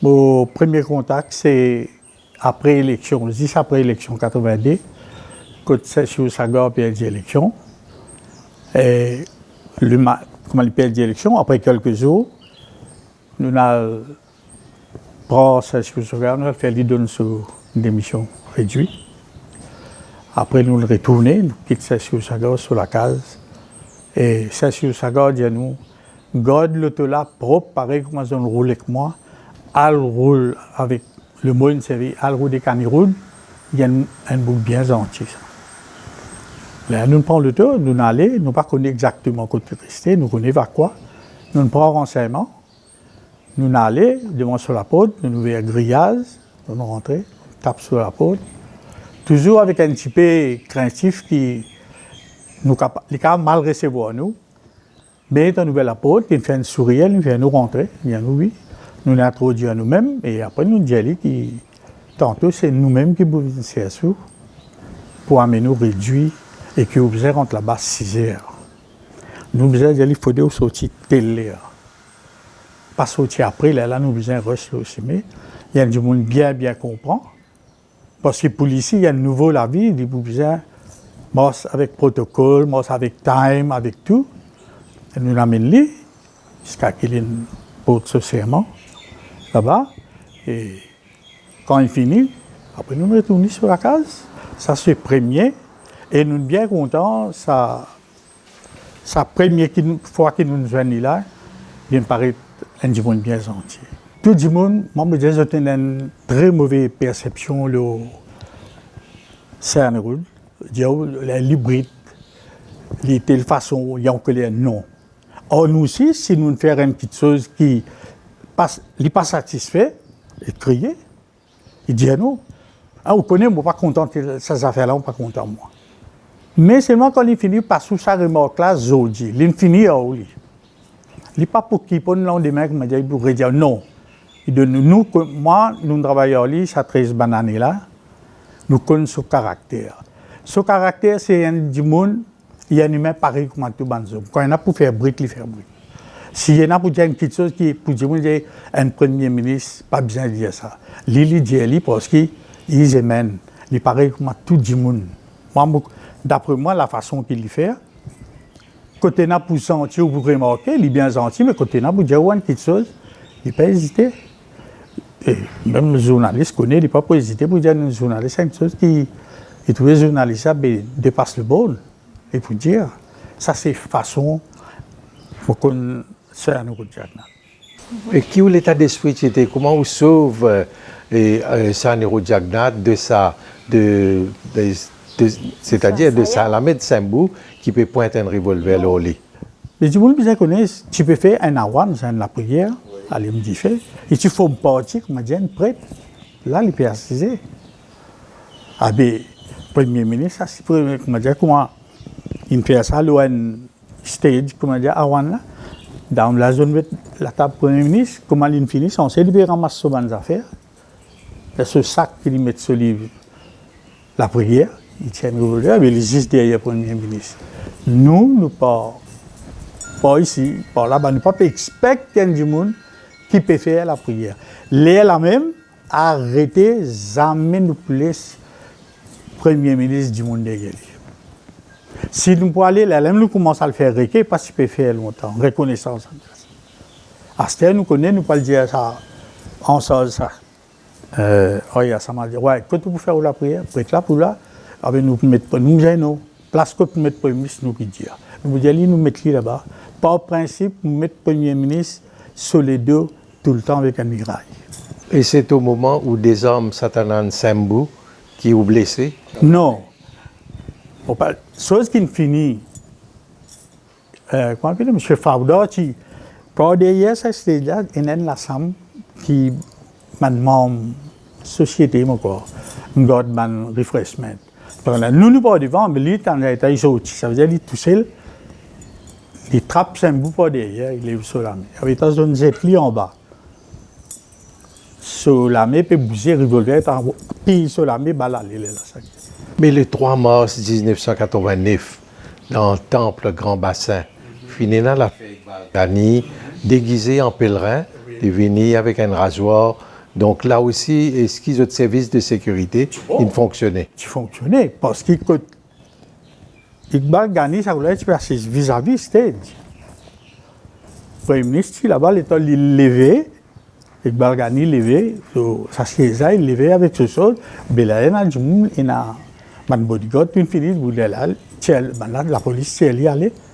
Mon premier contact, c'est après l'élection, juste après l'élection 82, quand c'est sur Sagor perdu l'élection. Et comment il perd l'élection, après quelques jours, nous avons pris Sergio Sagor, nous avons fait lui donner une démission réduite. Après, nous retournons, nous quittons Sergio Sagor sur la case. Et Sergio Sagor dit à nous, garde l'auto là propre, pareil comme on roule avec moi, al roule avec le mot une série, al roule des caniroudes, il y a un bout bien gentil. Là, nous prenons le tour, nous allons, nous ne connaissons pas exactement où rester, nous connaissons quoi. Nous prenons renseignement, nous allons devant sur la porte, nous ouvrons le grillage, nous rentrons, nous tapons sur la porte. Toujours avec un petit peu craintif qui nous capable mal recevoir nous. Mais on ouvre la porte, il fait un sourire, il vient nous rentrer, il vient nous, oui. Nous l'introduisons à nous-mêmes et après nous disons que tantôt c'est nous-mêmes qui pouvons faire ça pour amener nous réduire et que vous besoin rentre là-bas 6 heures. Nous besoin d'aller faut sortir telle heure. Pas sortir après, là nous besoin rush aussi. Mais il y a du monde bien comprend. Parce que pour ici, il y a un nouveau la vie, il vous besoin avec protocole, avec time, avec tout. Et nous l'amènons là, jusqu'à qu'il y ait une porte socialement, là-bas. Et quand il finit, après nous retournons sur la case. Ça c'est premier. Et nous sommes bien contents. Ça première fois que nous nous joignons là, il me paraît un monde bien gentil. Tout le monde, moi, je dis une très mauvaise perception, le Saint-Roule, l'hybride, les telles façons, il y a encore les non. Or, nous aussi, si nous faisons une petite chose qui n'est pas satisfait, il crie, il dit à nous, ah, vous connaissez, je ne suis pas content de ces affaires-là, je ne suis pas content de moi. Mais seulement quand il finit par sous sa remarque-là, Zodi, il finit à lui. Il n'est pas pour qui, pour le lendemain, comme il pour dire non. Il dit, moi, nous travaillons à lui, ça 13 bananes là, nous connaissons son caractère. Son caractère, c'est un du monde, il y a un humain pareil comme tout le monde. Quand il y en a pour faire brique, il fait brique. S'il y en a pour dire une petite chose qui est pour dire un premier ministre, pas besoin de dire ça. Il dit parce qu'il aime, il est pareil comme tout le monde. D'après moi, la façon qu'il le fait, côté n'a pour sentir ou pour remarquer, il est bien gentil, mais côté n'a pour dire une petite chose, il ne peut pas hésiter. Et même le journaliste connaît, il ne peut pas hésiter pour dire à un journaliste, c'est une chose qui trouve le journaliste dépasse le bon. Et pour dire, ça c'est façon pour qu'on se un autre Jagnat. Et qui est l'état d'esprit, comment on sauve Sanero Jagnat de ça, c'est-à-dire de Salamé de Sambou qui peut pointer un revolver au lit. Mais du monde bien connaît, tu peux faire un awan, c'est la prière, allez me dire fait, et tu fais une partie, comme dit un prêtre, là il peut assister. Ah ben, premier ministre, c'est premier, comment dire, comment il fait ça, un stage, comment dire, awan là, dans la zone de la table premier ministre, comment il finit, on sait libérer ramasser sur bonnes affaires, et ce sac qu'il met sur la prière. Il tient le revolver, mais il est juste derrière le Premier ministre. Nous pas ici, pas là-bas, nous ne pouvons pas expecter du monde qui peut faire la prière. Là même, arrêtez, jamais nous place Premier ministre du monde derrière. Si nous pouvons aller là, nous commençons à le faire requer, parce qu'il peut faire longtemps, reconnaissance. À ce nous connaissons, nous pouvons dire ça, on sort ça. Ça m'a dit, ouais, quand vous faire la prière, prête là pour là, avec nous mettre nous gênons place que pour mettre premier ministre nous qui dire nous dire nous mettre là-bas par principe nous mettre premier ministre sur les deux tout le temps avec un mirail. Et c'est au moment où des hommes satanan Sambou qui ont blessé? Non. Chose qui finit comment dire monsieur Fauda qui par derrière ça c'est là une la sam qui maintenant société mon corps God refreshment. Nous ne pas devant, mais lui, il est sorti. Ça veut dire qu'il tout seul, il trappe un bout par derrière, il est sur la main. Il y avait une zetli en bas. Sur la main, puis bouger, revolver, puis sur la main, balaler là. Mais le 3 mars 1989, dans le temple Grand Bassin, Finina l'a fait déguisé en pèlerin, de venir avec un rasoir, Donc là aussi, est-ce qu'ils ont de services de sécurité, ils fonctionnaient? Qui fonctionnait. Parce que Iqbal Ghani, ça voulait être vis-à-vis stage. Le Premier ministre, là-bas, l'État levé, Iqbal Ghani levé, ça c'est ça, il levé avec ce chose. Belayen a dit, il a un bodyguard, une fille, la police, elle y allait.